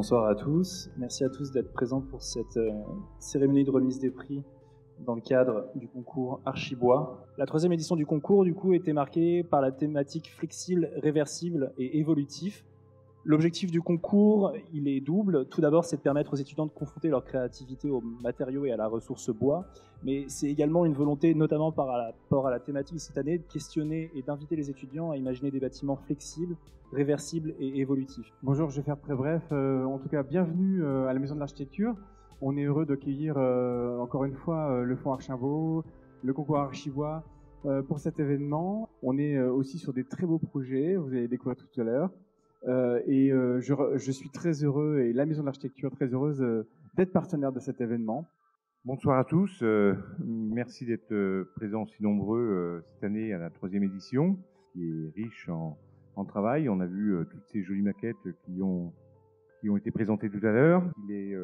bonsoir à tous. Merci à tous d'être présents pour cette cérémonie de remise des prix dans le cadre du concours Archibois. La 3e édition du concours, du coup, était marquée par la thématique flexible, réversible et évolutif. L'objectif du concours, il est double. Tout d'abord, c'est de permettre aux étudiants de confronter leur créativité aux matériaux et à la ressource bois, mais c'est également une volonté, notamment par rapport à la thématique de cette année, de questionner et d'inviter les étudiants à imaginer des bâtiments flexibles, réversibles et évolutifs. Bonjour, je vais faire très bref. En tout cas, bienvenue à la Maison de l'Architecture. On est heureux d'accueillir encore une fois le Fonds Archimbaud, le concours Archibois pour cet événement. On est aussi sur des très beaux projets, vous allez découvrir tout à l'heure. Je suis très heureux, et la Maison de l'Architecture très heureuse d'être partenaire de cet événement. Bonsoir à tous, merci d'être présents si nombreux cette année à la 3e édition, qui est riche en travail. On a vu toutes ces jolies maquettes qui ont été présentées tout à l'heure. Il est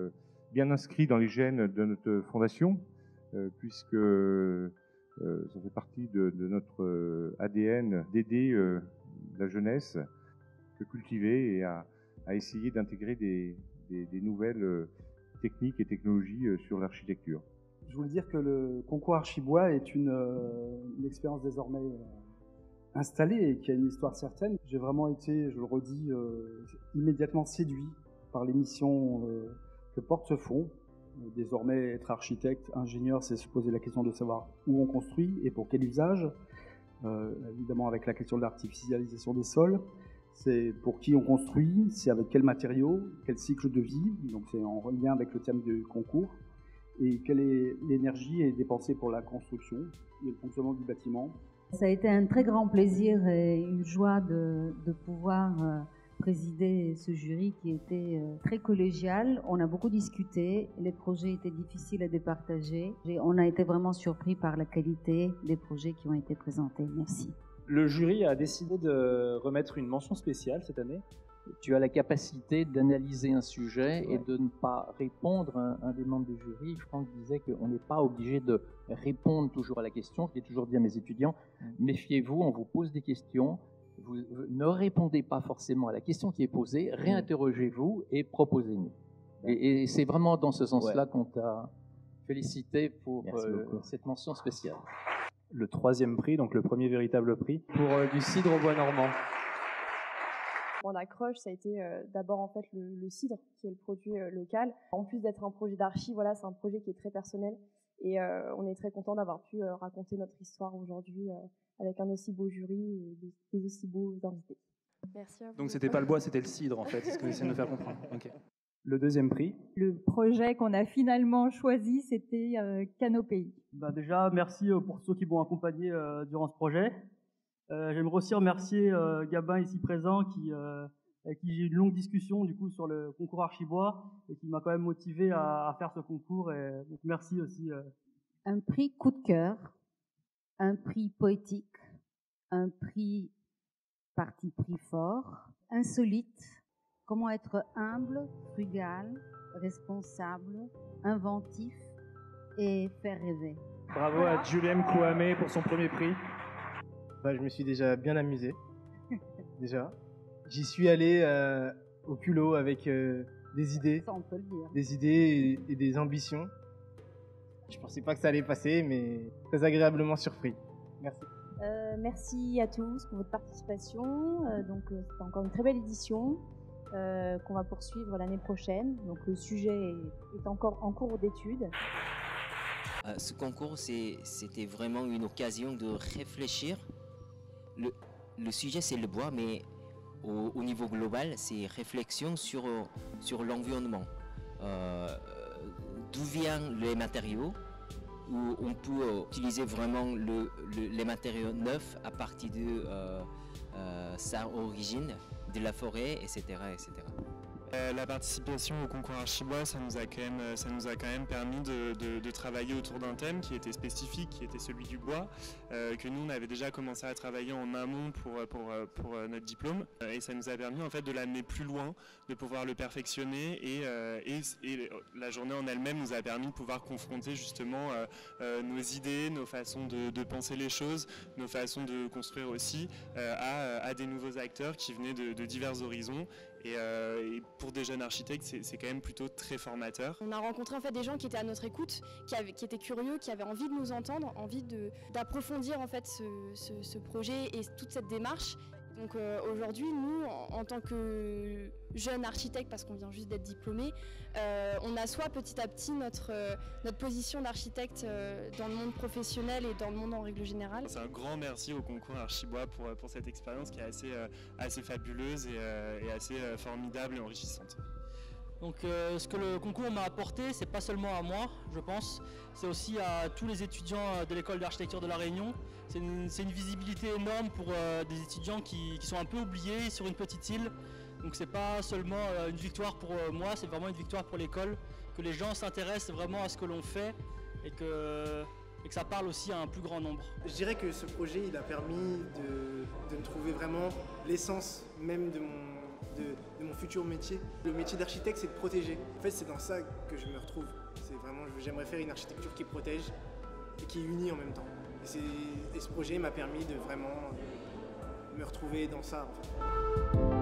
bien inscrit dans les gènes de notre fondation, puisque ça fait partie de notre ADN d'aider la jeunesse, de cultiver et à essayer d'intégrer des nouvelles techniques et technologies sur l'architecture. Je voulais dire que le concours Archibois est une expérience désormais installée et qui a une histoire certaine. J'ai vraiment été, je le redis, immédiatement séduit par les missions que porte ce fonds. Désormais, être architecte, ingénieur, c'est se poser la question de savoir où on construit et pour quel usage. Évidemment avec la question de l'artificialisation des sols. C'est pour qui on construit, c'est avec quels matériaux, quel cycle de vie, donc c'est en lien avec le thème du concours, et quelle est l'énergie dépensée pour la construction et le fonctionnement du bâtiment. Ça a été un très grand plaisir et une joie de pouvoir présider ce jury qui était très collégial. On a beaucoup discuté, les projets étaient difficiles à départager et on a été vraiment surpris par la qualité des projets qui ont été présentés. Merci. Le jury a décidé de remettre une mention spéciale cette année. Tu as la capacité d'analyser un sujet et de ne pas répondre. Un des membres du jury, Franck, disait qu'on n'est pas obligé de répondre toujours à la question. Je l'ai toujours dit à mes étudiants, méfiez-vous, on vous pose des questions, vous ne répondez pas forcément à la question qui est posée, réinterrogez-vous et proposez-nous. Et c'est vraiment dans ce sens-là qu'on t'a félicité pour cette mention spéciale. Le 3e prix, donc le premier véritable prix. Pour du cidre au bois normand. Pour l'accroche, ça a été d'abord en fait le cidre qui est le produit local. En plus d'être un projet d'archi, voilà, c'est un projet qui est très personnel et on est très content d'avoir pu raconter notre histoire aujourd'hui avec un aussi beau jury et des aussi beaux invités. Merci à vous. Donc c'était pas le bois, c'était le cidre en fait, c'est ce que vous essayez de nous faire comprendre. Okay. Le 2e prix. Le projet qu'on a finalement choisi, c'était Canopéi. Déjà, merci pour ceux qui m'ont accompagné durant ce projet. J'aimerais aussi remercier Gabin ici présent avec qui j'ai eu une longue discussion du coup sur le concours Archibois et qui m'a quand même motivé à faire ce concours. Et donc merci aussi. Un prix coup de cœur, un prix poétique, un prix parti pris fort, insolite. Comment être humble, frugal, responsable, inventif et faire rêver. Bravo à Julien Kouamé pour son premier prix. Je me suis déjà bien amusé. Déjà. J'y suis allé au culot avec des idées. Ça, on peut le dire. Des idées et des ambitions. Je pensais pas que ça allait passer, mais très agréablement surpris. Merci. Merci à tous pour votre participation. C'était encore une très belle édition. Qu'on va poursuivre l'année prochaine. Donc le sujet est encore en cours d'étude. Ce concours, c'était vraiment une occasion de réfléchir. Le sujet, c'est le bois, mais au niveau global, c'est réflexion sur l'environnement. D'où viennent les matériaux, où on peut utiliser vraiment les matériaux neufs à partir de sa origine, de la forêt, etc., etc. La participation au concours Archibois, ça nous a quand même permis de travailler autour d'un thème qui était spécifique, qui était celui du bois, que nous on avait déjà commencé à travailler en amont pour notre diplôme, et ça nous a permis en fait de l'amener plus loin, de pouvoir le perfectionner, et la journée en elle-même nous a permis de pouvoir confronter justement nos idées, nos façons de penser les choses, nos façons de construire aussi à des nouveaux acteurs qui venaient de divers horizons. Et pour des jeunes architectes, c'est quand même plutôt très formateur. On a rencontré en fait des gens qui étaient à notre écoute, qui étaient curieux, qui avaient envie de nous entendre, envie d'approfondir en fait ce projet et toute cette démarche. Donc aujourd'hui, nous, en tant que jeunes architectes, parce qu'on vient juste d'être diplômés, on assoit petit à petit notre position d'architecte dans le monde professionnel et dans le monde en règle générale. C'est un grand merci au concours Archibois pour cette expérience qui est assez fabuleuse et assez formidable et enrichissante. Donc ce que le concours m'a apporté, c'est pas seulement à moi, je pense, c'est aussi à tous les étudiants de l'école d'architecture de La Réunion. C'est une visibilité énorme pour des étudiants qui sont un peu oubliés sur une petite île. Donc c'est pas seulement une victoire pour moi, c'est vraiment une victoire pour l'école, que les gens s'intéressent vraiment à ce que l'on fait et que ça parle aussi à un plus grand nombre. Je dirais que ce projet, il a permis de me trouver vraiment l'essence même de mon futur métier. Le métier d'architecte, c'est de protéger. En fait, c'est dans ça que je me retrouve. C'est vraiment, j'aimerais faire une architecture qui protège et qui unit en même temps. Et ce projet m'a permis de vraiment me retrouver dans ça, en fait.